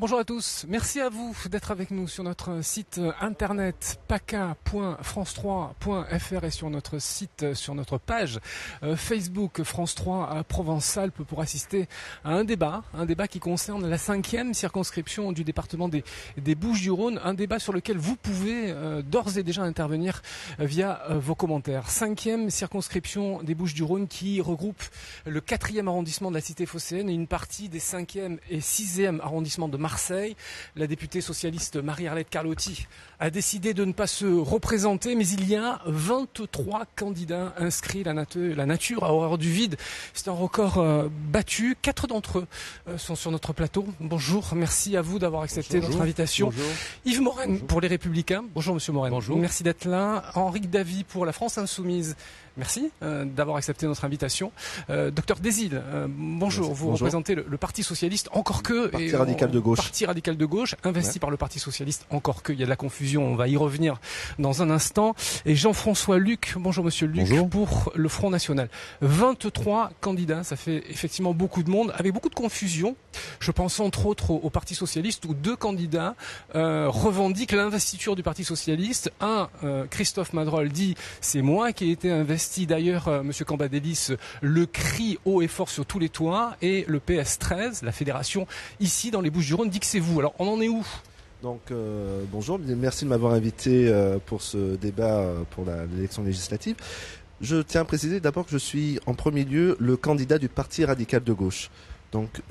Bonjour à tous, merci à vous d'être avec nous sur notre site internet paca.france3.fr et sur notre site, sur notre page Facebook France 3 Provence-Alpes pour assister à un débat qui concerne la 5e circonscription du département des Bouches-du-Rhône, un débat sur lequel vous pouvez d'ores et déjà intervenir via vos commentaires. 5e circonscription des Bouches-du-Rhône qui regroupe le 4e arrondissement de la cité phocéenne et une partie des 5e et 6e arrondissements de Marseille. La députée socialiste Marie-Arlette Carlotti a décidé de ne pas se représenter, mais il y a 23 candidats inscrits. La nature a horreur du vide. C'est un record battu. 4 d'entre eux sont sur notre plateau. Bonjour, merci à vous d'avoir accepté notre invitation. Bonjour. Yves Morenne pour les Républicains. Bonjour Monsieur Morenne. Bonjour. Merci d'être là. Henrique Davy pour la France Insoumise. Merci d'avoir accepté notre invitation. Docteur Desilles, bonjour. Merci. Vous représentez le Parti Socialiste, encore que... Parti radical de gauche. Parti radical de gauche, investi par le Parti Socialiste, encore que. Il y a de la confusion, on va y revenir dans un instant. Et Jean-François Luc, bonjour Monsieur Luc, bonjour. Pour le Front National. 23 candidats, ça fait effectivement beaucoup de monde, avec beaucoup de confusion. Je pense entre autres au Parti Socialiste, où 2 candidats revendiquent l'investiture du Parti Socialiste. Christophe Madrol dit « c'est moi qui ai été investi ». D'ailleurs, Monsieur Cambadélis le crie haut et fort sur tous les toits, et le PS13, la fédération ici dans les Bouches-du-Rhône, dit que c'est vous. Alors on en est où ? Donc bonjour, merci de m'avoir invité pour ce débat pour l'élection législative. Je tiens à préciser d'abord que je suis en premier lieu le candidat du Parti radical de gauche. Donc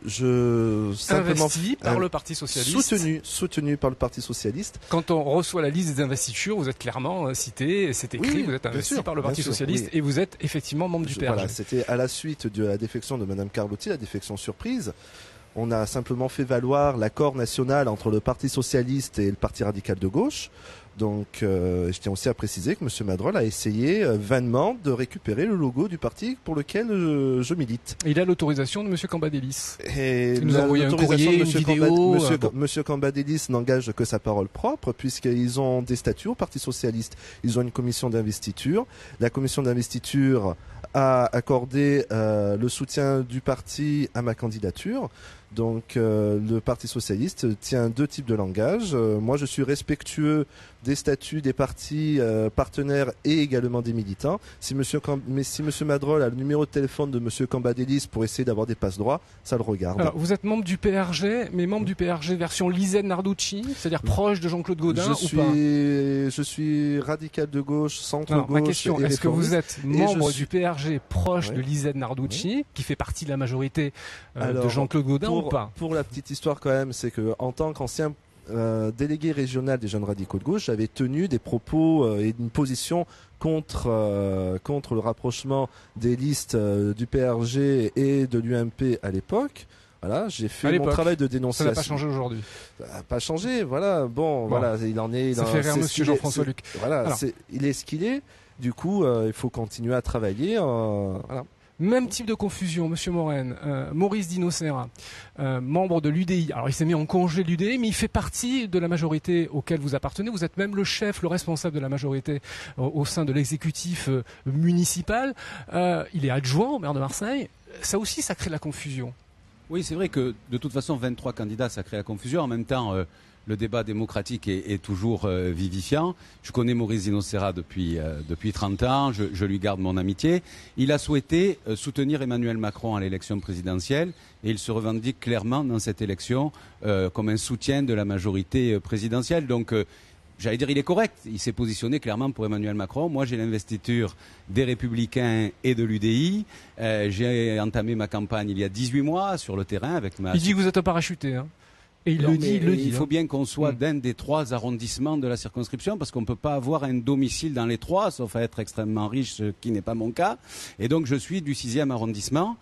investi par le Parti Socialiste, soutenu par le Parti Socialiste. Quand on reçoit la liste des investitures, vous êtes clairement cité, c'est écrit, oui, vous êtes investi par le Parti Socialiste, oui. Et vous êtes effectivement membre du PRG. Voilà, c'était à la suite de la défection de Madame Carlotti, la défection surprise. On a simplement fait valoir l'accord national entre le Parti Socialiste et le Parti radical de gauche. Donc, je tiens aussi à préciser que M. Madrol a essayé vainement de récupérer le logo du parti pour lequel je milite. Il a l'autorisation de M. Cambadélis. Et il nous a envoyé un courrier, une vidéo. Monsieur Cambadélis n'engage que sa parole propre, puisqu'ils ont des statuts au Parti Socialiste. Ils ont une commission d'investiture. La commission d'investiture a accordé le soutien du parti à ma candidature. Donc le Parti Socialiste tient 2 types de langage. Moi je suis respectueux des statuts des partis partenaires et également des militants. Si Monsieur Madrol a le numéro de téléphone de Monsieur Cambadélis pour essayer d'avoir des passe-droits, ça le regarde. Alors, vous êtes membre du PRG, mais membre du PRG version Lisette Narducci, c'est-à-dire proche de Jean-Claude Gaudin ou pas ? Je suis radical de gauche, centre-gauche. Ma question, est-ce que vous êtes membre du PRG proche oui. de Lisette Narducci, qui fait partie de la majorité de Jean-Claude Gaudin ou pas ? Pour la petite histoire quand même, c'est que en tant qu'ancien délégué régional des jeunes radicaux de gauche, j'avais tenu des propos et une position contre le rapprochement des listes du PRG et de l'UMP à l'époque. Voilà, j'ai fait mon travail de dénonciation. Ça n'a pas changé aujourd'hui. Ça n'a pas changé, voilà. Bon, voilà, il en est. Ça fait rire Monsieur Jean-François Luc. Voilà, il est ce qu'il est. Du coup, il faut continuer à travailler. Voilà. Même type de confusion, Monsieur Morenne. Maurice Dinocera, membre de l'UDI. Alors il s'est mis en congé de l'UDI, mais il fait partie de la majorité auquel vous appartenez. Vous êtes même le chef, le responsable de la majorité au sein de l'exécutif municipal. Il est adjoint au maire de Marseille. Ça aussi, ça crée de la confusion. Oui, c'est vrai que de toute façon, 23 candidats, ça crée la confusion. En même temps, le débat démocratique est toujours vivifiant. Je connais Maurice Dinocera depuis 30 ans, je lui garde mon amitié. Il a souhaité soutenir Emmanuel Macron à l'élection présidentielle et il se revendique clairement dans cette élection comme un soutien de la majorité présidentielle. Donc, j'allais dire, il est correct. Il s'est positionné clairement pour Emmanuel Macron. Moi, j'ai l'investiture des Républicains et de l'UDI. J'ai entamé ma campagne il y a 18 mois sur le terrain avec ma... Il dit que vous êtes un parachuté, hein. Et il le dit. Il faut bien qu'on soit d'un des 3 arrondissements de la circonscription parce qu'on ne peut pas avoir un domicile dans les 3, sauf à être extrêmement riche, ce qui n'est pas mon cas. Et donc je suis du 6e arrondissement,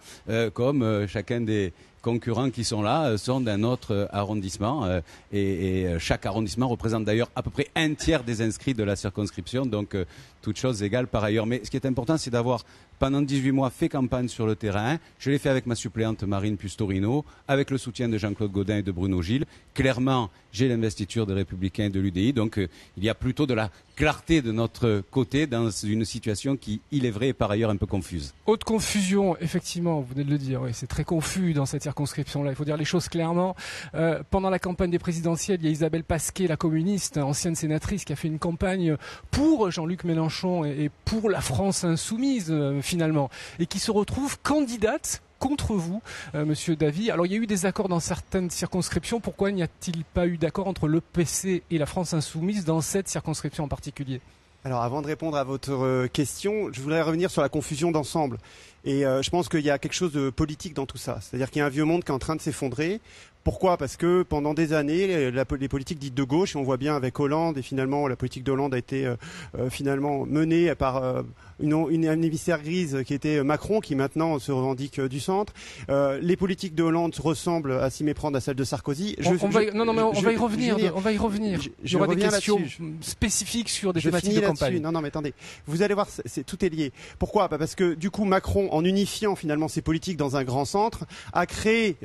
comme chacun des concurrents qui sont là sont d'un autre arrondissement. Et chaque arrondissement représente d'ailleurs à peu près un tiers des inscrits de la circonscription. Donc toutes choses égales par ailleurs. Mais ce qui est important, c'est d'avoir pendant 18 mois, fait campagne sur le terrain. Je l'ai fait avec ma suppléante Marine Pustorino, avec le soutien de Jean-Claude Gaudin et de Bruno Gilles. Clairement, j'ai l'investiture des Républicains et de l'UDI. Donc, il y a plutôt de la clarté de notre côté dans une situation qui, il est vrai, est par ailleurs un peu confuse. Haute confusion, effectivement, vous venez de le dire. Oui, c'est très confus dans cette circonscription-là. Il faut dire les choses clairement. Pendant la campagne des présidentielles, il y a Isabelle Pasquet, la communiste, ancienne sénatrice, qui a fait une campagne pour Jean-Luc Mélenchon et pour la France insoumise, finalement, et qui se retrouve candidate contre vous, Monsieur Davy. Alors il y a eu des accords dans certaines circonscriptions. Pourquoi n'y a-t-il pas eu d'accord entre le PC et la France insoumise dans cette circonscription en particulier ? Alors avant de répondre à votre question, je voudrais revenir sur la confusion d'ensemble. Et je pense qu'il y a quelque chose de politique dans tout ça. C'est-à-dire qu'il y a un vieux monde qui est en train de s'effondrer. Pourquoi ? Parce que pendant des années, les politiques dites de gauche, et on voit bien avec Hollande, et finalement la politique d'Hollande a été finalement menée par une émissaire grise qui était Macron, qui maintenant se revendique du centre. Les politiques de Hollande ressemblent à s'y méprendre à celles de Sarkozy. On va y revenir. Il y aura des questions spécifiques sur des thématiques de campagne. Non, mais attendez. Vous allez voir, tout est lié. Pourquoi ? Parce que du coup, Macron, en unifiant finalement ses politiques dans un grand centre, a créé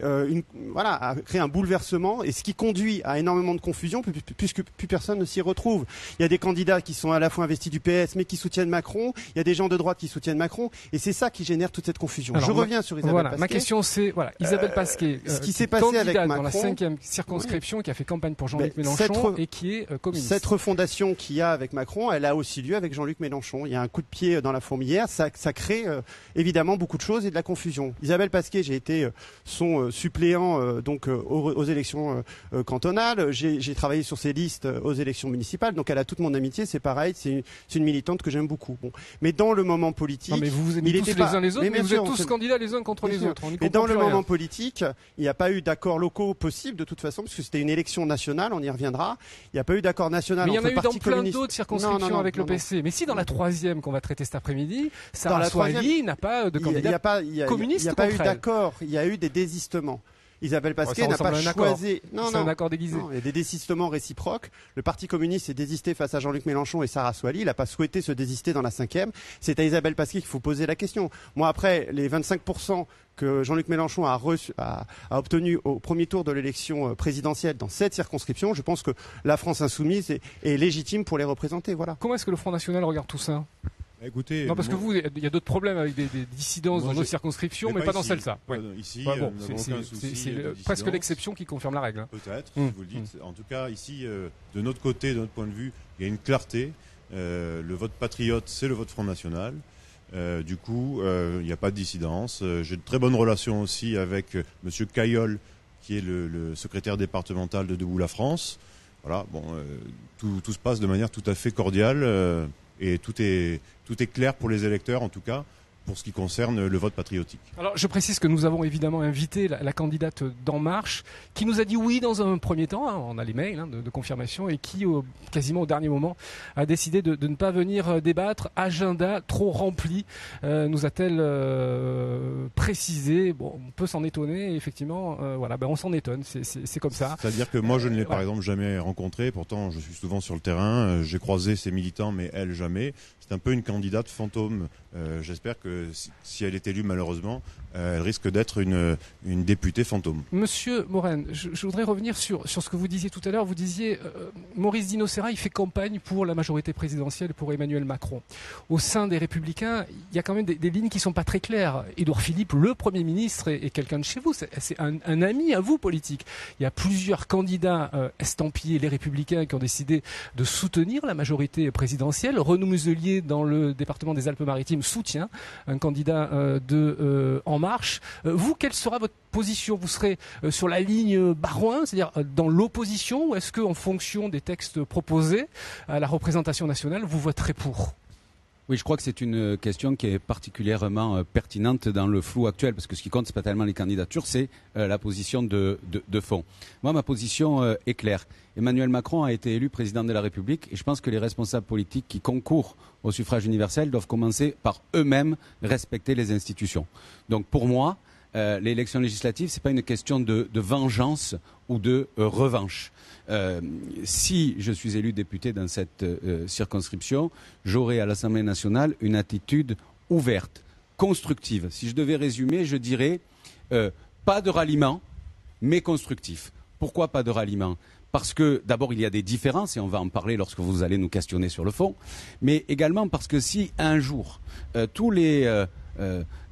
un bouleversement, et ce qui conduit à énormément de confusion, puisque plus personne ne s'y retrouve. Il y a des candidats qui sont à la fois investis du PS, mais qui soutiennent Macron. Il y a des gens de droite qui soutiennent Macron, et c'est ça qui génère toute cette confusion. Alors, je reviens sur Isabelle Pasquet. Ma question c'est, Isabelle Pasquet, ce qui s'est passé avec Macron, dans la 5e circonscription, qui a fait campagne pour Jean-Luc Mélenchon et qui est communiste. Cette refondation qu'il y a avec Macron, elle a aussi lieu avec Jean-Luc Mélenchon. Il y a un coup de pied dans la fourmilière, ça crée évidemment beaucoup de choses et de la confusion. Isabelle Pasquet, j'ai été son suppléant aux élections cantonales. J'ai travaillé sur ses listes aux élections municipales, donc elle a toute mon amitié. C'est pareil, c'est une militante que j'aime beaucoup. Bon. Mais dans le moment politique, non, mais vous aimez tous les uns les autres, mais vous êtes tous candidats les uns contre les autres. Et dans le moment politique, il n'y a pas eu d'accords locaux possible de toute façon, parce que c'était une élection nationale, on y reviendra. Il n'y a pas eu d'accord national entre le Parti communiste. Mais il y en a eu dans plein d'autres circonscriptions avec le PC. Mais si dans la 3e qu'on va traiter cet après-midi, Sarah Soili n'a pas de candidat communiste. Il n'y a pas eu d'accord, il y a eu des désistements. Isabelle Pasquet n'a pas choisi. C'est un accord déguisé. Non, il y a des désistements réciproques. Le Parti communiste s'est désisté face à Jean-Luc Mélenchon et Sarah Soili. Il n'a pas souhaité se désister dans la 5e. C'est à Isabelle Pasquet qu'il faut poser la question. Moi, après, les 25% que Jean-Luc Mélenchon a obtenu au premier tour de l'élection présidentielle dans cette circonscription, je pense que la France insoumise est légitime pour les représenter. Voilà. Comment est-ce que le Front National regarde tout ça ? Écoutez, non, parce que vous, il y a d'autres problèmes avec des dissidences dans nos circonscriptions, mais pas dans celle-là. Ouais. Ici, c'est presque l'exception qui confirme la règle. Peut-être, si vous le dites. En tout cas, ici, de notre côté, de notre point de vue, il y a une clarté. Le vote patriote, c'est le vote Front National. Du coup, il n'y a pas de dissidence. J'ai de très bonnes relations aussi avec Monsieur Caillol, qui est le secrétaire départemental de Debout la France. Voilà, bon, tout se passe de manière tout à fait cordiale. Et tout est clair pour les électeurs, en tout cas, pour ce qui concerne le vote patriotique. Alors, je précise que nous avons évidemment invité la candidate d'En Marche, qui nous a dit oui dans un premier temps, on a les mails de confirmation, et qui, quasiment au dernier moment, a décidé de ne pas venir débattre. Agenda trop rempli, nous a-t-elle précisé. Bon, on peut s'en étonner, effectivement, on s'en étonne, c'est comme ça. C'est-à-dire que moi, je ne l'ai par exemple jamais rencontrée, pourtant je suis souvent sur le terrain, j'ai croisé ses militants, mais elle jamais. C'est un peu une candidate fantôme. J'espère que si elle est élue, malheureusement, elle risque d'être une députée fantôme. Monsieur Morène, je voudrais revenir sur ce que vous disiez tout à l'heure. Vous disiez, Maurice Dinocera, il fait campagne pour la majorité présidentielle, pour Emmanuel Macron. Au sein des Républicains, il y a quand même des lignes qui sont pas très claires. Édouard Philippe, le Premier ministre, est quelqu'un de chez vous. C'est un ami à vous politique. Il y a plusieurs candidats estampillés, les Républicains, qui ont décidé de soutenir la majorité présidentielle. Renaud Muselier, dans le département des Alpes-Maritimes, soutient un candidat En Marche. Vous, quelle sera votre position ? Vous serez sur la ligne Baroin, c'est-à-dire dans l'opposition, ou est-ce qu'en fonction des textes proposés à la représentation nationale, vous voterez pour ? Oui, je crois que c'est une question qui est particulièrement pertinente dans le flou actuel, parce que ce qui compte, c'est pas tellement les candidatures, c'est la position de fond. Moi, ma position est claire. Emmanuel Macron a été élu président de la République, et je pense que les responsables politiques qui concourent au suffrage universel doivent commencer par eux-mêmes respecter les institutions. Donc pour moi, l'élection législative, c'est pas une question de vengeance ou de revanche. Si je suis élu député dans cette circonscription, j'aurai à l'Assemblée nationale une attitude ouverte, constructive. Si je devais résumer, je dirais pas de ralliement, mais constructif. Pourquoi pas de ralliement ? Parce que d'abord il y a des différences, et on va en parler lorsque vous allez nous questionner sur le fond, mais également parce que si un jour tous les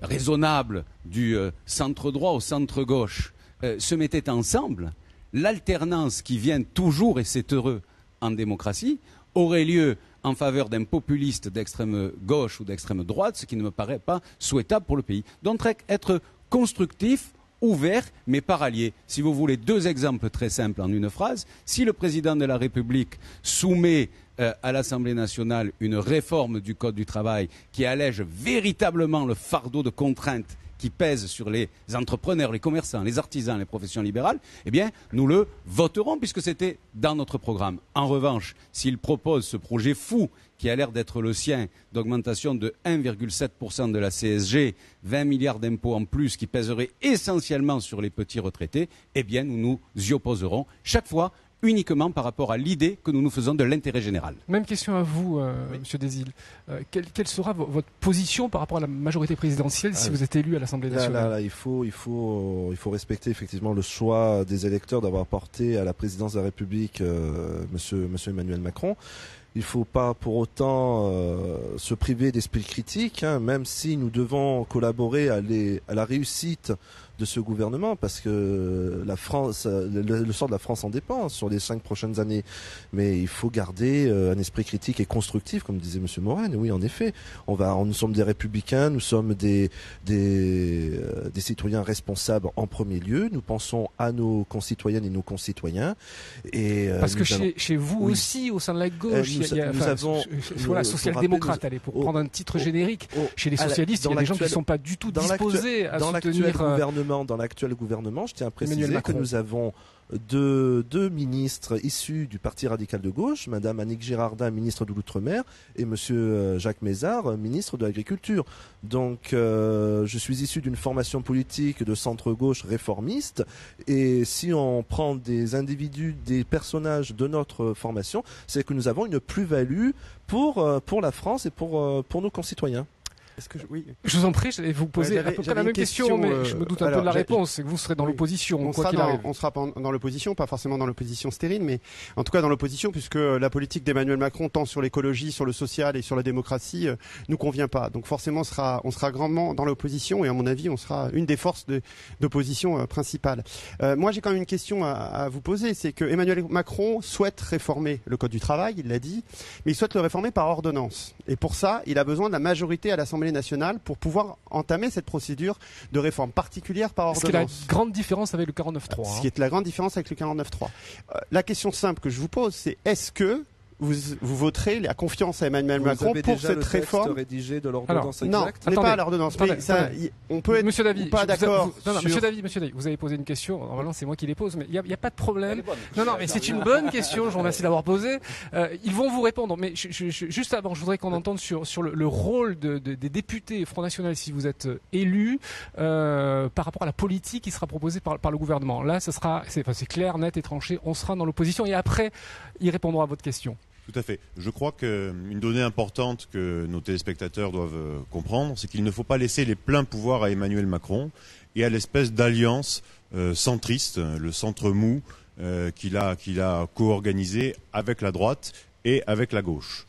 raisonnables du centre droit au centre gauche se mettaient ensemble, l'alternance qui vient toujours, et c'est heureux en démocratie, aurait lieu en faveur d'un populiste d'extrême gauche ou d'extrême droite, ce qui ne me paraît pas souhaitable pour le pays. Donc être constructif, ouvert, mais pas rallié. Si vous voulez, 2 exemples très simples en une phrase. Si le président de la République soumet à l'Assemblée nationale une réforme du Code du travail qui allège véritablement le fardeau de contraintes qui pèse sur les entrepreneurs, les commerçants, les artisans, les professions libérales, eh bien, nous le voterons puisque c'était dans notre programme. En revanche, s'il propose ce projet fou qui a l'air d'être le sien, d'augmentation de 1,7% de la CSG, 20 milliards d'impôts en plus qui pèseraient essentiellement sur les petits retraités, eh bien, nous nous y opposerons chaque fois uniquement par rapport à l'idée que nous nous faisons de l'intérêt général. Même question à vous, Monsieur Desilles. Quelle sera votre position par rapport à la majorité présidentielle si vous êtes élu à l'Assemblée nationale ? Il faut respecter effectivement le choix des électeurs d'avoir porté à la présidence de la République Monsieur Emmanuel Macron. Il ne faut pas pour autant se priver d'esprit critique, même si nous devons collaborer à la réussite de ce gouvernement, parce que la France, le sort de la France en dépend sur les 5 prochaines années. Mais il faut garder un esprit critique et constructif, comme disait Monsieur Morel. Oui, en effet, nous sommes des républicains, nous sommes des citoyens responsables en premier lieu. Nous pensons à nos concitoyennes et nos concitoyens. Parce que chez vous aussi, au sein de la gauche, social-démocrate, pour prendre un titre générique, chez les socialistes, il y a des gens qui ne sont pas du tout disposés à soutenir. Dans l'actuel gouvernement, je tiens à préciser que nous avons deux ministres issus du Parti radical de gauche, Madame Annick Girardin, ministre de l'Outre-mer, et Monsieur Jacques Mézard, ministre de l'Agriculture. Donc, je suis issu d'une formation politique de centre-gauche réformiste, et si on prend des individus, des personnages de notre formation, c'est que nous avons une plus-value pour la France et pour nos concitoyens. Je vous en prie, j'allais vous poser à peu près la même question, mais je me doute un peu de la réponse, c'est que vous serez dans l'opposition, quoi qu'il arrive. On sera dans l'opposition, pas forcément dans l'opposition stérile, mais en tout cas dans l'opposition, puisque la politique d'Emmanuel Macron, tant sur l'écologie, sur le social et sur la démocratie, nous convient pas. Donc forcément, on sera grandement dans l'opposition, et à mon avis, on sera une des forces d'opposition principales. Moi, j'ai quand même une question à vous poser, c'est que Emmanuel Macron souhaite réformer le Code du travail, il l'a dit, mais il souhaite le réformer par ordonnance. Et pour ça, il a besoin de la majorité à l'Assemblée nationale pour pouvoir entamer cette procédure de réforme particulière par ordonnance. Ce qui est la grande différence avec le 49.3. Ce qui est la grande différence avec le 49.3. La question simple que je vous pose, c'est est-ce que vous voterez la confiance à Emmanuel Macron pour cette réforme? Vous avez déjà le texte rédigé de l'ordonnance exacte? Non, ce n'est pas l'ordonnance. On peut être pas d'accord. Monsieur Davy, vous avez posé une question. Normalement, c'est moi qui les pose, mais il n'y a pas de problème. Non, mais c'est une bonne question. Je vous remercie d'avoir posé. Ils vont vous répondre. Mais juste avant, je voudrais qu'on entende sur le rôle des députés Front National si vous êtes élus par rapport à la politique qui sera proposée par le gouvernement. Là, c'est clair, net et tranché. On sera dans l'opposition et après, ils répondront à votre question. Tout à fait. Je crois qu'une donnée importante que nos téléspectateurs doivent comprendre, c'est qu'il ne faut pas laisser les pleins pouvoirs à Emmanuel Macron et à l'espèce d'alliance centriste, le centre mou qu'il a co-organisé avec la droite et avec la gauche.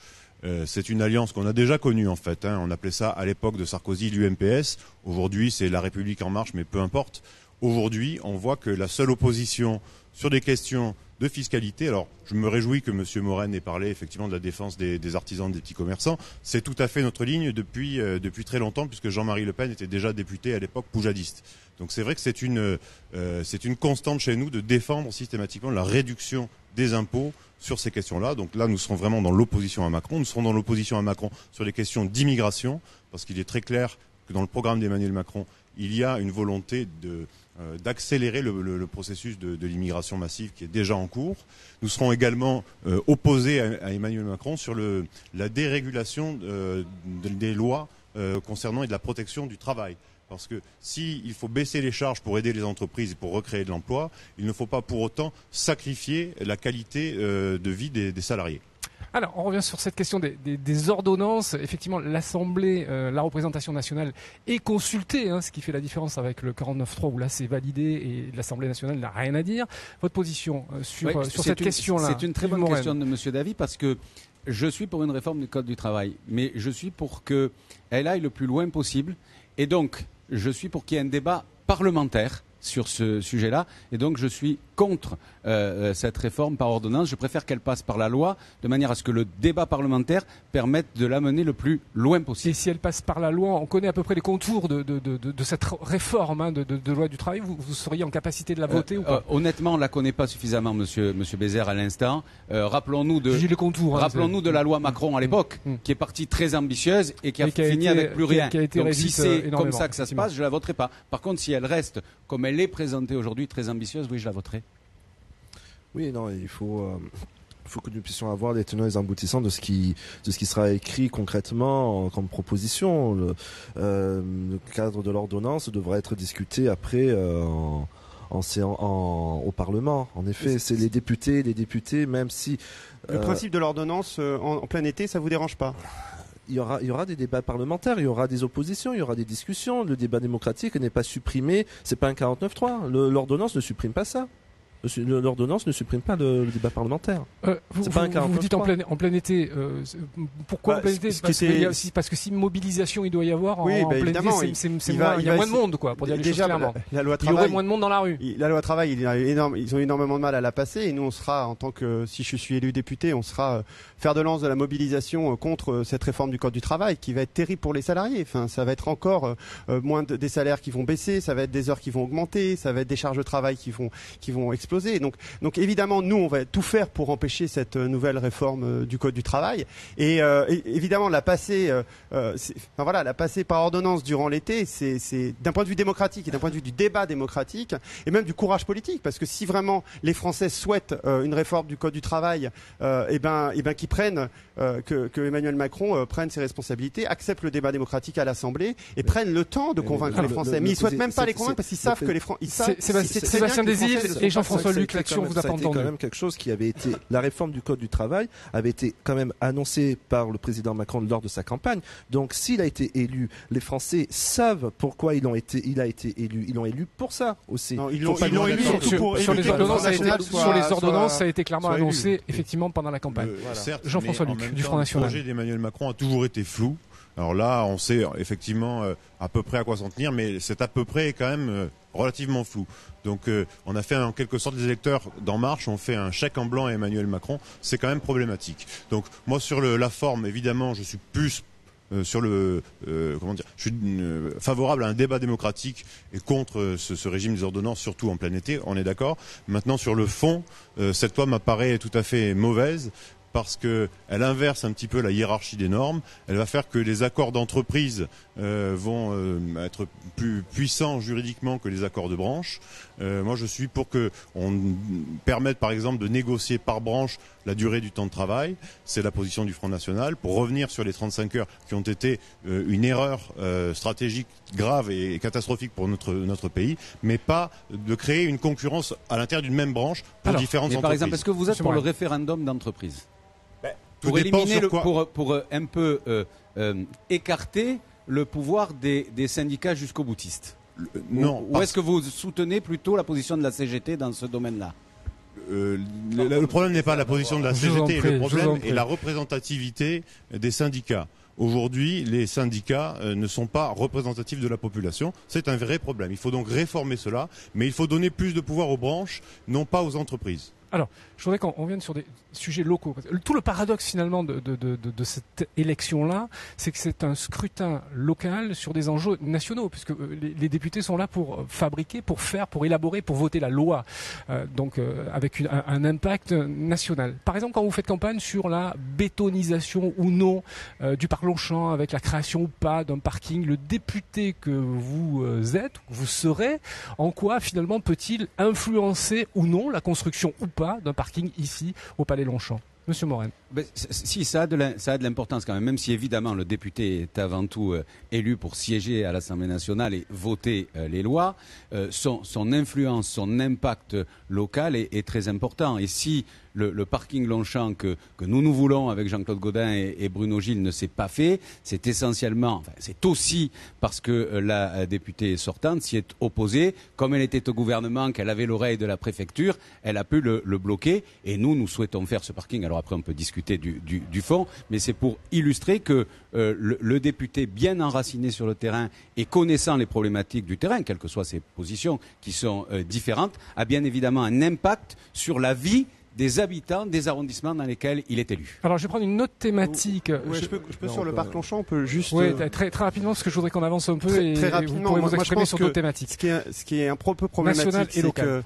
C'est une alliance qu'on a déjà connue en fait. On appelait ça à l'époque de Sarkozy l'UMPS. Aujourd'hui, c'est La République en marche, mais peu importe. Aujourd'hui, on voit que la seule opposition sur des questions de fiscalité. Alors, je me réjouis que M. Morel ait parlé effectivement de la défense des artisans, des petits commerçants. C'est tout à fait notre ligne depuis très longtemps, puisque Jean-Marie Le Pen était déjà député à l'époque poujadiste. Donc c'est vrai que c'est une constante chez nous de défendre systématiquement la réduction des impôts sur ces questions-là. Donc là, nous serons vraiment dans l'opposition à Macron. Nous serons dans l'opposition à Macron sur les questions d'immigration, parce qu'il est très clair que dans le programme d'Emmanuel Macron, il y a une volonté d'accélérer le processus de l'immigration massive qui est déjà en cours. Nous serons également opposés à Emmanuel Macron sur la dérégulation des lois concernant et de la protection du travail. Parce que s'il faut baisser les charges pour aider les entreprises et pour recréer de l'emploi, il ne faut pas pour autant sacrifier la qualité de vie des salariés. Alors, on revient sur cette question des ordonnances. Effectivement, l'Assemblée, la représentation nationale est consultée, ce qui fait la différence avec le 49.3 où là c'est validé et l'Assemblée nationale n'a rien à dire. Votre position sur cette question-là? C'est une très bonne question de Monsieur Davy parce que je suis pour une réforme du Code du travail, mais je suis pour qu'elle aille le plus loin possible et donc je suis pour qu'il y ait un débat parlementaire sur ce sujet-là et donc je suis contre cette réforme par ordonnance. Je préfère qu'elle passe par la loi de manière à ce que le débat parlementaire permette de l'amener le plus loin possible. Et si elle passe par la loi, on connaît à peu près les contours de cette réforme de loi du travail, vous seriez en capacité de la voter ou pas? Honnêtement, on ne la connaît pas suffisamment, monsieur Bézère, à l'instant. Rappelons-nous de la loi Macron à l'époque, qui est partie très ambitieuse et qui a fini avec plus rien. Donc si c'est comme ça que ça se passe, je ne la voterai pas. Par contre, si elle reste comme elle est présentée aujourd'hui, très ambitieuse, oui, je la voterai. Oui, non, il faut que nous puissions avoir les tenants et les aboutissants de ce qui sera écrit concrètement comme proposition. Le cadre de l'ordonnance devra être discuté après au Parlement. En effet, c'est les députés, même si le principe de l'ordonnance en plein été, ça vous dérange pas? Il y aura des débats parlementaires, il y aura des oppositions, il y aura des discussions. Le débat démocratique n'est pas supprimé. C'est pas un 49.3. L'ordonnance ne supprime pas ça. L'ordonnance ne supprime pas le débat parlementaire. Vous dites en plein été. Pourquoi en plein été? Parce que si mobilisation il doit y avoir en plein été, il y a moins de monde, quoi, pour dire les choses clairement. La loi il y aurait moins de monde dans la rue. La loi travail, ils ont énormément de mal à la passer et nous on sera, en tant que, si je suis élu député, on sera fer de lance de la mobilisation contre cette réforme du Code du travail qui va être terrible pour les salariés. Enfin, ça va être encore des salaires qui vont baisser, ça va être des heures qui vont augmenter, ça va être des charges de travail qui vont exploser. Donc évidemment, nous, on va tout faire pour empêcher cette nouvelle réforme du Code du travail. Et évidemment, la passer par ordonnance durant l'été, c'est d'un point de vue démocratique et d'un point de vue du débat démocratique et même du courage politique, parce que si vraiment les Français souhaitent une réforme du Code du travail, qu'ils prennent que Emmanuel Macron prenne ses responsabilités, accepte le débat démocratique à l'Assemblée et prenne le temps de convaincre les Français. Mais ils souhaitent même pas les convaincre parce qu'ils savent que les Français. Sébastien Desilles et Jean-François Luc, l'action vous a pas entendu. C'était quand même quelque chose qui avait été, la réforme du Code du travail avait été quand même annoncée par le président Macron lors de sa campagne. Donc s'il a été élu, les Français savent pourquoi il a été élu. Ils l'ont élu pour ça aussi. Non, ils l'ont élu surtout pour sur les ordonnances, ça a été clairement annoncé effectivement pendant la campagne. Certes, Jean-François Luc du Front National. Le projet d'Emmanuel Macron a toujours été flou. Alors là, on sait effectivement à peu près à quoi s'en tenir, mais cet à peu près est quand même relativement flou. Donc on a fait en quelque sorte, les électeurs d'En Marche ont fait un chèque en blanc à Emmanuel Macron. C'est quand même problématique. Donc moi sur la forme, évidemment, je suis plus sur je suis favorable à un débat démocratique et contre ce régime des ordonnances, surtout en plein été, on est d'accord. Maintenant sur le fond, cette loi m'apparaît tout à fait mauvaise, parce qu'elle inverse un petit peu la hiérarchie des normes. Elle va faire que les accords d'entreprise vont être plus puissants juridiquement que les accords de branche. Moi, je suis pour qu'on permette, par exemple, de négocier par branche la durée du temps de travail. C'est la position du Front National. Pour revenir sur les 35 heures qui ont été une erreur stratégique grave et catastrophique pour notre pays, mais pas de créer une concurrence à l'intérieur d'une même branche pour différentes entreprises. Par exemple, est-ce que vous êtes pour le référendum d'entreprise? Pour un peu écarter le pouvoir des syndicats jusqu'au boutiste. Non. Ou est-ce que vous soutenez plutôt la position de la CGT dans ce domaine-là? Le problème n'est pas la position de la CGT, le problème est la représentativité des syndicats. Aujourd'hui, les syndicats ne sont pas représentatifs de la population. C'est un vrai problème. Il faut donc réformer cela, mais il faut donner plus de pouvoir aux branches, non pas aux entreprises. Alors, je voudrais qu'on vienne sur des sujets locaux. Tout le paradoxe finalement de cette élection-là, c'est que c'est un scrutin local sur des enjeux nationaux, puisque les députés sont là pour fabriquer, pour faire, pour élaborer, pour voter la loi, avec un impact national. Par exemple, quand vous faites campagne sur la bétonisation ou non du parc Longchamp, avec la création ou pas d'un parking, le député que vous êtes, que vous serez, en quoi finalement peut-il influencer ou non la construction ou pas d'un parking ici au Palais Longchamp? Monsieur Morin. Si, ça a de l'importance quand même, même si évidemment le député est avant tout élu pour siéger à l'Assemblée nationale et voter les lois, son influence, son impact local est très important. Et si le parking Longchamp que nous voulons avec Jean-Claude Gaudin et Bruno Gilles ne s'est pas fait, c'est c'est aussi parce que la députée sortante s'y est opposée. Comme elle était au gouvernement, qu'elle avait l'oreille de la préfecture, elle a pu le bloquer. Et nous souhaitons faire ce parking. Alors après, on peut discuter du fond, mais c'est pour illustrer que le député bien enraciné sur le terrain et connaissant les problématiques du terrain, quelles que soient ses positions qui sont différentes, a bien évidemment un impact sur la vie des habitants des arrondissements dans lesquels il est élu. Alors je vais prendre une autre thématique. Je peux sur le parc Longchamp, on peut juste... Oui, très rapidement, parce que je voudrais qu'on avance un peu très rapidement, vous pourrez vous exprimer sur d'autres thématiques. Ce qui est un peu problématique, c'est que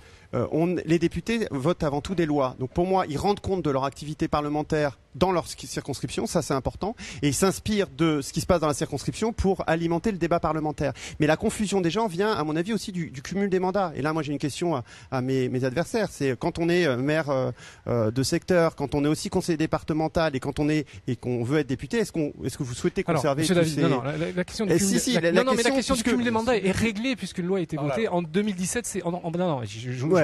les députés votent avant tout des lois. Donc pour moi, ils rendent compte de leur activité parlementaire dans leur circonscription, ça c'est important, et ils s'inspirent de ce qui se passe dans la circonscription pour alimenter le débat parlementaire. Mais la confusion des gens vient, à mon avis, aussi du cumul des mandats. Et là, moi j'ai une question à mes adversaires, c'est quand on est maire de secteur, quand on est aussi conseiller départemental et quand on est et qu'on veut être député, est-ce que vous souhaitez conserver Monsieur David, non, la question du cumul, mais la question du cumul des mandats est réglée puisqu'une loi a été votée en 2017. C'est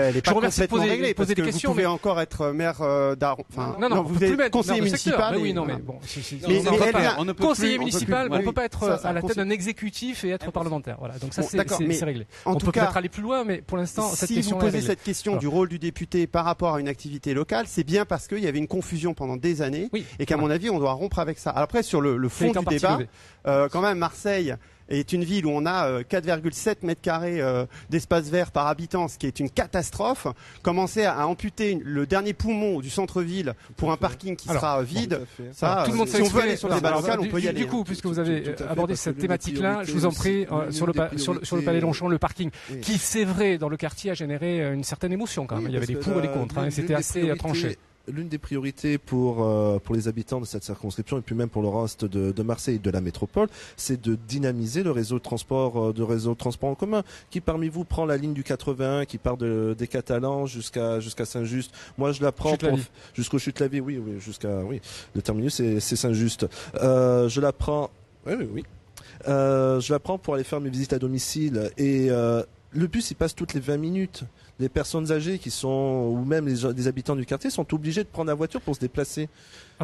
elle est pas complètement réglée parce que vous pouvez encore être maire vous êtes conseiller municipal. Oui, non, mais bon, conseiller municipal, on ne peut pas être à la tête d'un exécutif et être parlementaire. Voilà, donc ça c'est réglé. On peut peut-être aller plus loin, mais pour l'instant cette question. Si vous posez cette question du rôle du député par rapport à une activité locale, c'est bien parce qu'il y avait une confusion pendant des années et qu'à mon avis on doit rompre avec ça. Après sur le fond du débat, quand même Marseille est une ville où on a 4,7 mètres carrés d'espace vert par habitant, ce qui est une catastrophe. Commencer à amputer le dernier poumon du centre-ville pour un parking qui sera vide, ça, tout le monde si on veut aller sur le débat local, on peut y aller. Du coup, puisque vous avez abordé cette thématique-là, je vous en prie, sur le palais Longchamp, le parking, qui c'est vrai dans le quartier a généré une certaine émotion quand même. Il y avait des pour et des contre, et c'était assez tranché. L'une des priorités pour les habitants de cette circonscription et puis même pour le reste de Marseille et de la métropole, c'est de dynamiser le réseau de transport en commun. Qui parmi vous prend la ligne du 81 qui part des Catalans jusqu'à Saint-Just? Moi, je la prends jusqu'au Chute-la-Vie. Oui, le terminus c'est Saint-Just. Je la prends. Oui. Je la prends pour aller faire mes visites à domicile et le bus il passe toutes les 20 minutes. Les personnes âgées ou même les habitants du quartier sont obligés de prendre la voiture pour se déplacer.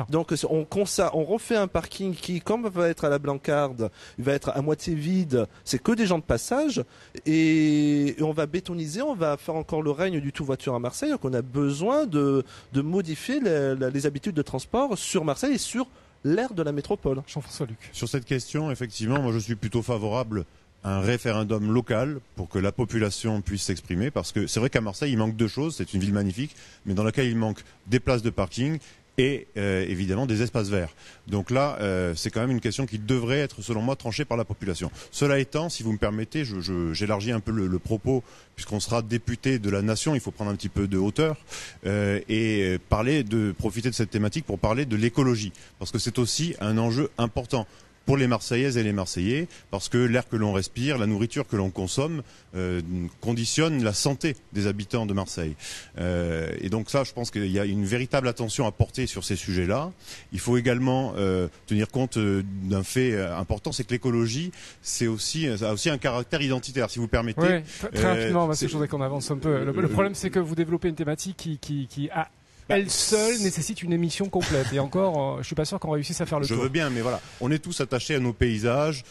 Donc on refait un parking qui, comme va être à la Blancarde, il va être à moitié vide, c'est que des gens de passage, et on va bétoniser, on va faire encore le règne du tout voiture à Marseille, donc on a besoin de modifier les habitudes de transport sur Marseille et sur l'aire de la métropole. Jean-François Luc. Sur cette question, effectivement, moi je suis plutôt favorable un référendum local pour que la population puisse s'exprimer, parce que c'est vrai qu'à Marseille il manque deux choses, c'est une ville magnifique mais dans laquelle il manque des places de parking et évidemment des espaces verts. Donc là c'est quand même une question qui devrait être selon moi tranchée par la population. Cela étant, si vous me permettez, j'élargis un peu le propos, puisqu'on sera député de la nation, il faut prendre un petit peu de hauteur et profiter de cette thématique pour parler de l'écologie, parce que c'est aussi un enjeu important pour les Marseillaises et les Marseillais, parce que l'air que l'on respire, la nourriture que l'on consomme conditionne la santé des habitants de Marseille. Et donc ça, je pense qu'il y a une véritable attention à porter sur ces sujets-là. Il faut également tenir compte d'un fait important, c'est que l'écologie, a aussi un caractère identitaire, si vous permettez. Oui, très rapidement, parce que je voudrais qu'on avance un peu. Le problème, c'est que vous développez une thématique qui a elle seule nécessite une émission complète. Et encore, je suis pas sûr qu'on réussisse à faire le tour. Je veux bien, mais voilà, on est tous attachés à nos paysages,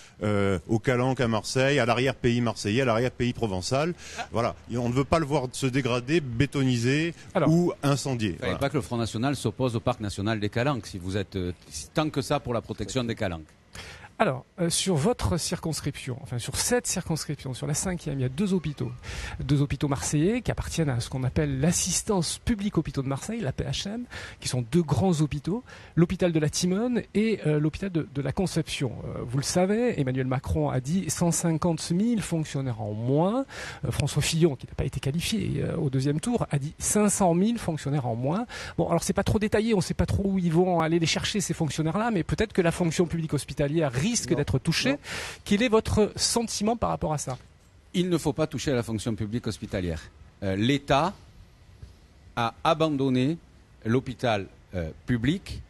aux calanques à Marseille, à l'arrière-pays marseillais, à l'arrière-pays provençal. Voilà, et on ne veut pas le voir se dégrader, bétoniser ou incendier. Il ne fallait pas que le Front National s'oppose au parc national des Calanques, si vous êtes tant que ça pour la protection des Calanques. Alors, sur votre circonscription, enfin sur cette circonscription, sur la 5e, il y a deux hôpitaux marseillais qui appartiennent à ce qu'on appelle l'assistance publique hôpitaux de Marseille, la PHM, qui sont deux grands hôpitaux, l'hôpital de la Timone et l'hôpital de la Conception. Vous le savez, Emmanuel Macron a dit 150 000 fonctionnaires en moins. François Fillon, qui n'a pas été qualifié au deuxième tour, a dit 500 000 fonctionnaires en moins. Bon, alors c'est pas trop détaillé, on ne sait pas trop où ils vont aller les chercher ces fonctionnaires-là, mais peut-être que la fonction publique hospitalière risque d'être touché. Quel est votre sentiment par rapport à ça? Il ne faut pas toucher à la fonction publique hospitalière. L'État a abandonné l'hôpital public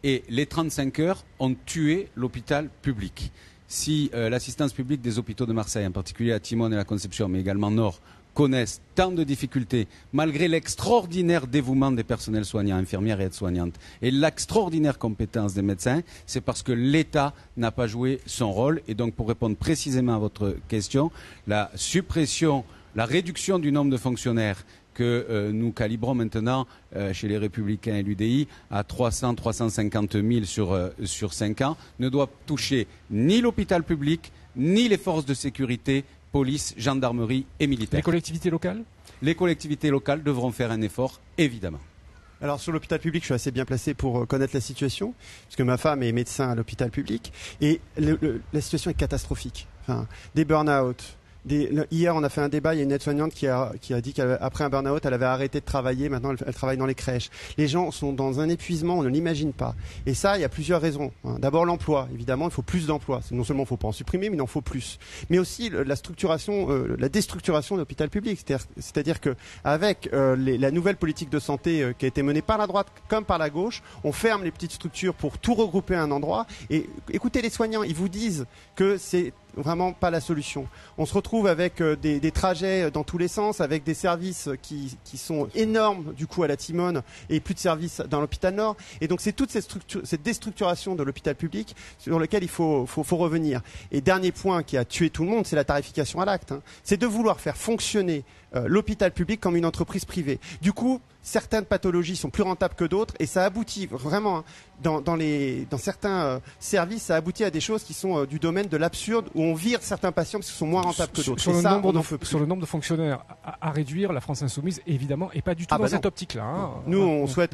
et les 35 heures ont tué l'hôpital public. Si l'assistance publique des hôpitaux de Marseille, en particulier à Timone et la Conception, mais également Nord, connaissent tant de difficultés, malgré l'extraordinaire dévouement des personnels soignants, infirmières et aides-soignantes, et l'extraordinaire compétence des médecins, c'est parce que l'État n'a pas joué son rôle. Et donc, pour répondre précisément à votre question, la réduction du nombre de fonctionnaires que nous calibrons maintenant chez les Républicains et l'UDI à 350 000 sur 5 ans, ne doit toucher ni l'hôpital public, ni les forces de sécurité, police, gendarmerie et militaires. Les collectivités locales ? Les collectivités locales devront faire un effort, évidemment. Alors sur l'hôpital public, je suis assez bien placé pour connaître la situation, puisque ma femme est médecin à l'hôpital public, et la situation est catastrophique. Enfin, des burn-out. Hier, on a fait un débat, il y a une aide-soignante qui a dit qu'après un burn-out, elle avait arrêté de travailler, maintenant elle travaille dans les crèches. Les gens sont dans un épuisement, on ne l'imagine pas. Et ça, il y a plusieurs raisons. D'abord l'emploi, évidemment, il faut plus d'emplois. Non seulement il ne faut pas en supprimer, mais il en faut plus. Mais aussi la déstructuration de l'hôpital public. C'est-à-dire qu'avec la nouvelle politique de santé qui a été menée par la droite comme par la gauche, on ferme les petites structures pour tout regrouper à un endroit. Et écoutez les soignants, ils vous disent que c'est vraiment pas la solution. On se retrouve avec des trajets dans tous les sens, avec des services qui sont énormes du coup à la Timone et plus de services dans l'hôpital Nord. Et donc c'est toute cette déstructuration de l'hôpital public sur lequel il faut revenir. Et dernier point qui a tué tout le monde, c'est la tarification à l'acte. C'est de vouloir faire fonctionner l'hôpital public comme une entreprise privée. Du coup, certaines pathologies sont plus rentables que d'autres et ça aboutit vraiment dans certains services, ça aboutit à des choses qui sont du domaine de l'absurde où on vire certains patients parce qu'ils sont moins rentables que d'autres. Sur le nombre de fonctionnaires à réduire, la France insoumise évidemment est pas du tout dans cette optique-là. Nous, on souhaite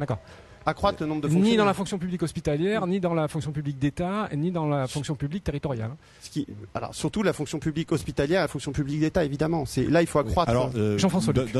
accroître le nombre de fonctionnaires. Ni dans la fonction publique hospitalière, ni dans la fonction publique d'État, ni dans la fonction publique territoriale. Alors surtout la fonction publique hospitalière et la fonction publique d'État, évidemment. Là, il faut accroître. Alors, Jean-François Luc,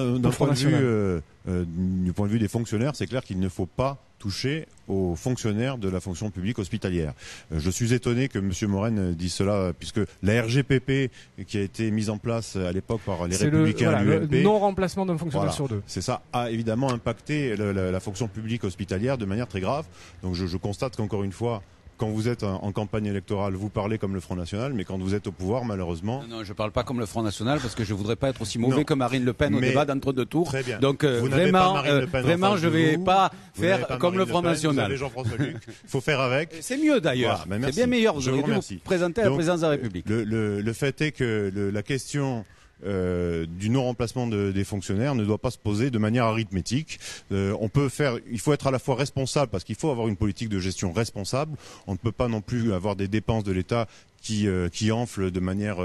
du point de vue des fonctionnaires, c'est clair qu'il ne faut pas toucher aux fonctionnaires de la fonction publique hospitalière. Je suis étonné que M. Morenne dise cela, puisque la RGPP qui a été mise en place à l'époque par les Républicains et l'UMP, le non-remplacement d'un fonctionnaire sur deux. C'est ça, a évidemment impacté la fonction publique hospitalière de manière très grave. Donc je constate qu'encore une fois, quand vous êtes en campagne électorale, vous parlez comme le Front National, mais quand vous êtes au pouvoir, malheureusement... Non, je ne parle pas comme le Front National, parce que je ne voudrais pas être aussi mauvais que Marine Le Pen au débat d'entre-deux tours. Très bien. Donc vraiment, je ne vais pas faire comme le Front National. Vous avez Jean-François Luc, il faut faire avec. C'est mieux d'ailleurs, voilà, c'est bien meilleur. Je vous remercie. Présenter à la présidence de la République. Le fait est que la question... du non-remplacement des fonctionnaires ne doit pas se poser de manière arithmétique. Il faut être à la fois responsable parce qu'il faut avoir une politique de gestion responsable. On ne peut pas non plus avoir des dépenses de l'État qui enflent de manière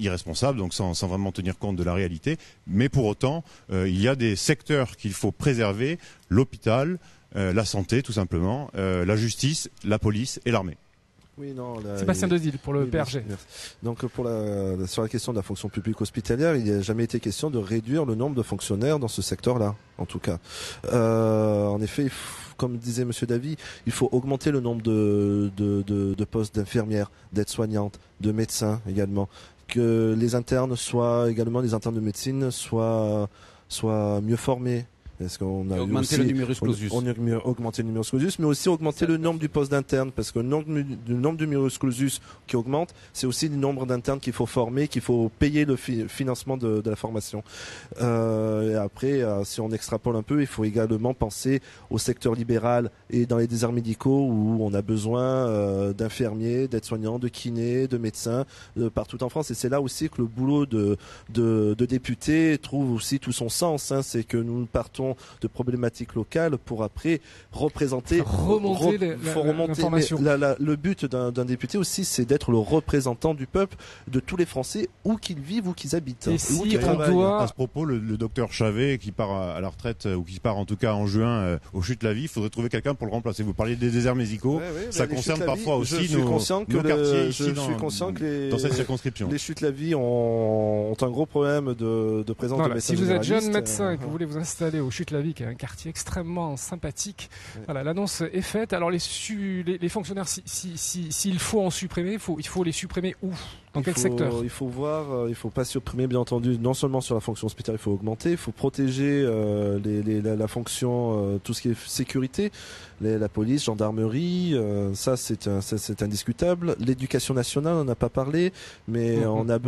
irresponsable, donc sans vraiment tenir compte de la réalité. Mais pour autant, il y a des secteurs qu'il faut préserver, l'hôpital, la santé tout simplement, la justice, la police et l'armée. Oui, Sébastien Dezille pour le PRG. Merci. Donc sur la question de la fonction publique hospitalière, il n'y a jamais été question de réduire le nombre de fonctionnaires dans ce secteur-là, en tout cas. En effet, comme disait M. Davy, il faut augmenter le nombre de postes d'infirmières, d'aides-soignantes, de médecins également. Que les internes de médecine soient mieux formés. Parce qu'on a augmenter le numerus clausus. On a augmenté le numerus clausus, mais aussi augmenter le nombre du poste d'interne, parce que le nombre du numerus clausus qui augmente, c'est aussi le nombre d'internes qu'il faut former, qu'il faut payer le financement de la formation. Et après, si on extrapole un peu, il faut également penser au secteur libéral et dans les déserts médicaux où on a besoin d'infirmiers, d'aides-soignants, de kinés, de médecins partout en France. Et c'est là aussi que le boulot de député trouve aussi tout son sens. C'est que nous partons de problématiques locales pour après représenter, l'information. Le but d'un député aussi, c'est d'être le représentant du peuple, de tous les Français, où qu'ils vivent, où qu'ils habitent. Et si on doit... À ce propos, le docteur Chavet, qui part à la retraite, ou qui part en tout cas en juin au Chutes la Vie, il faudrait trouver quelqu'un pour le remplacer. Vous parliez des déserts médicaux, ça concerne parfois aussi nos quartiers ici dans cette circonscription. Les Chutes la Vie ont un gros problème de présence de médecins si vous êtes généralistes. jeune médecin et que vous voulez vous installer au Chute-la-Vie, qui est un quartier extrêmement sympathique. Ouais. Voilà, l'annonce est faite. Alors les fonctionnaires, s'il faut en supprimer, il faut les supprimer où? Dans quel secteur? Il faut voir, il faut pas supprimer, bien entendu, non seulement sur la fonction hospitalière, il faut augmenter, il faut protéger la fonction, tout ce qui est sécurité, la police, gendarmerie, ça c'est indiscutable. L'éducation nationale, on n'a pas parlé, mais on a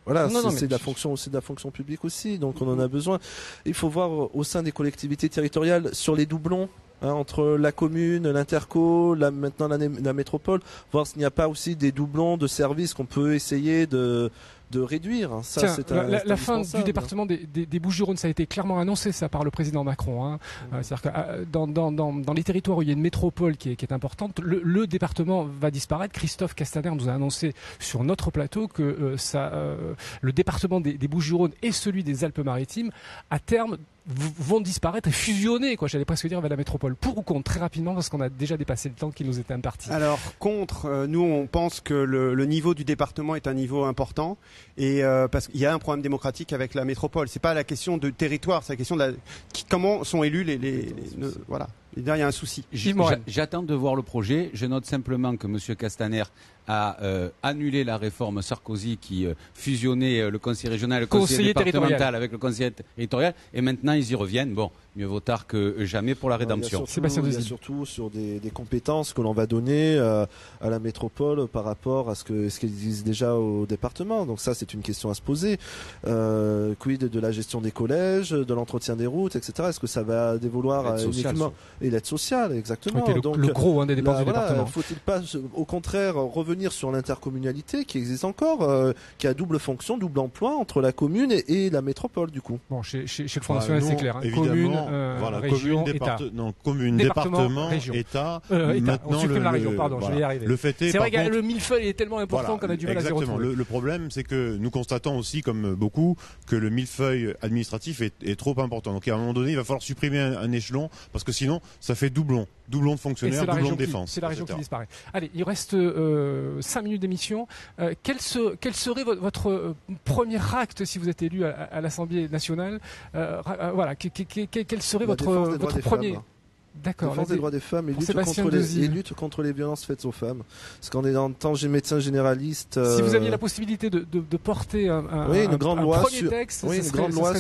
voilà, c'est de la fonction aussi, de la fonction publique aussi, donc on en a besoin. Il faut voir au sein des collectivités territoriales sur les doublons. Entre la commune, l'interco, maintenant la métropole, voir s'il n'y a pas aussi des doublons de services qu'on peut essayer de réduire. Ça, tiens, la fin du département des Bouches-du-Rhône, ça a été clairement annoncé ça par le président Macron. C'est-à-dire que dans les territoires où il y a une métropole qui est importante, le département va disparaître. Christophe Castaner nous a annoncé sur notre plateau que le département des Bouches-du-Rhône et celui des Alpes-Maritimes, à terme, vont disparaître et fusionner, j'allais presque dire, avec la métropole. Pour ou contre? Très rapidement, parce qu'on a déjà dépassé le temps qui nous était imparti. Alors, contre, nous on pense que le niveau du département est un niveau important, et parce qu'il y a un problème démocratique avec la métropole. C'est pas la question de territoire, c'est la question de comment sont élus voilà. Et là, il y a un souci. J'attends de voir le projet. Je note simplement que M. Castaner a annulé la réforme Sarkozy qui fusionnait le conseil régional, le conseil départemental avec le conseil territorial. Et maintenant, ils y reviennent. Bon, mieux vaut tard que jamais pour la rédemption. Il y a surtout sur des compétences que l'on va donner à la métropole par rapport à ce qu'ils disent déjà au département. Donc ça, c'est une question à se poser. Quid de la gestion des collèges, de l'entretien des routes, etc. Est-ce que ça va dévouloir uniquement... Et l'aide sociale, exactement. Donc, le gros des dépenses du département. Faut-il pas, au contraire, revenir sur l'intercommunalité qui existe encore, qui a double fonction, double emploi entre la commune et la métropole, du coup. Bon, chez le Front National, c'est clair. Évidemment, région, État. Commune, département, région. État. On supprime la région, pardon, je vais y arriver. Le fait est, c'est vrai que le millefeuille est tellement important qu'on a du mal à s'y retrouver. Le problème, c'est que nous constatons aussi, comme beaucoup, que le millefeuille administratif est trop important. Donc à un moment donné, il va falloir supprimer un échelon, parce que sinon, ça fait doublon de fonctionnaires, doublon de défense. C'est la région qui disparaît. Allez, il reste 5 minutes d'émission. Quel serait votre premier acte si vous êtes élu à l'Assemblée nationale? Voilà, quel serait votre premier... D'accord. Défense des droits des femmes et lutte contre les violences faites aux femmes. Parce qu'en étant médecin généraliste... Si vous aviez la possibilité de porter un premier texte, une grande loi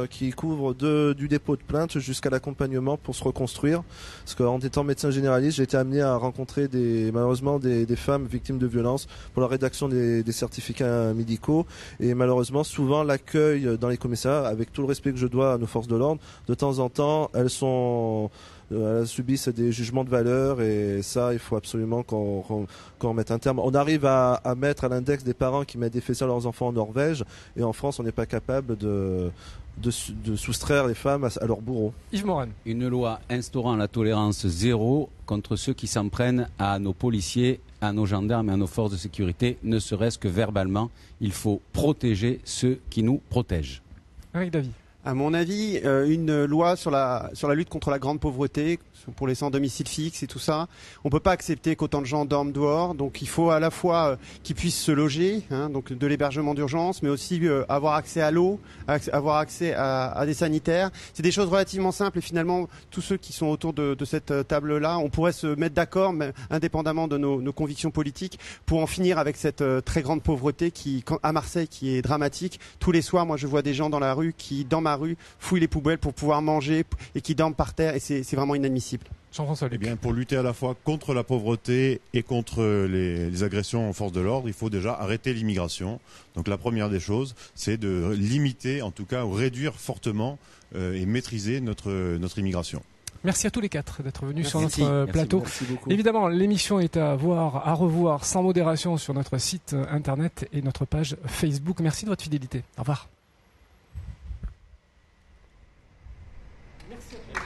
qui couvre du dépôt de plainte jusqu'à l'accompagnement pour se reconstruire. Parce qu'en étant médecin généraliste, j'ai été amené à rencontrer malheureusement des femmes victimes de violences pour la rédaction des certificats médicaux. Et malheureusement, souvent l'accueil dans les commissariats, avec tout le respect que je dois à nos forces de l'ordre, de temps en temps, elles subissent des jugements de valeur, et ça, il faut absolument qu'on mette un terme. On arrive à mettre à l'index des parents qui mettent des fessées à leurs enfants en Norvège, et en France, on n'est pas capable de soustraire les femmes à leurs bourreaux. Yves Morane. Une loi instaurant la tolérance zéro contre ceux qui s'en prennent à nos policiers, à nos gendarmes et à nos forces de sécurité, ne serait-ce que verbalement. Il faut protéger ceux qui nous protègent. Eric Davy. À mon avis, une loi sur la lutte contre la grande pauvreté, pour les sans domicile fixe et tout ça. On peut pas accepter qu'autant de gens dorment dehors, donc il faut à la fois qu'ils puissent se loger, donc de l'hébergement d'urgence, mais aussi avoir accès à l'eau, avoir accès à des sanitaires. C'est des choses relativement simples, et finalement, tous ceux qui sont autour de cette table-là, on pourrait se mettre d'accord, mais indépendamment de nos convictions politiques, pour en finir avec cette très grande pauvreté à Marseille, qui est dramatique. Tous les soirs, moi, je vois des gens dans la rue dans ma rue, fouillent les poubelles pour pouvoir manger et qui dorment par terre, et c'est vraiment inadmissible. Jean-François Luc. Eh bien, pour lutter à la fois contre la pauvreté et contre les agressions aux forces de l'ordre, il faut déjà arrêter l'immigration. Donc la première des choses, c'est de limiter, en tout cas, ou réduire fortement et maîtriser notre immigration. Merci à tous les quatre d'être venus sur notre plateau. Merci beaucoup. Évidemment, l'émission est à revoir sans modération sur notre site internet et notre page Facebook. Merci de votre fidélité. Au revoir. Merci à tous.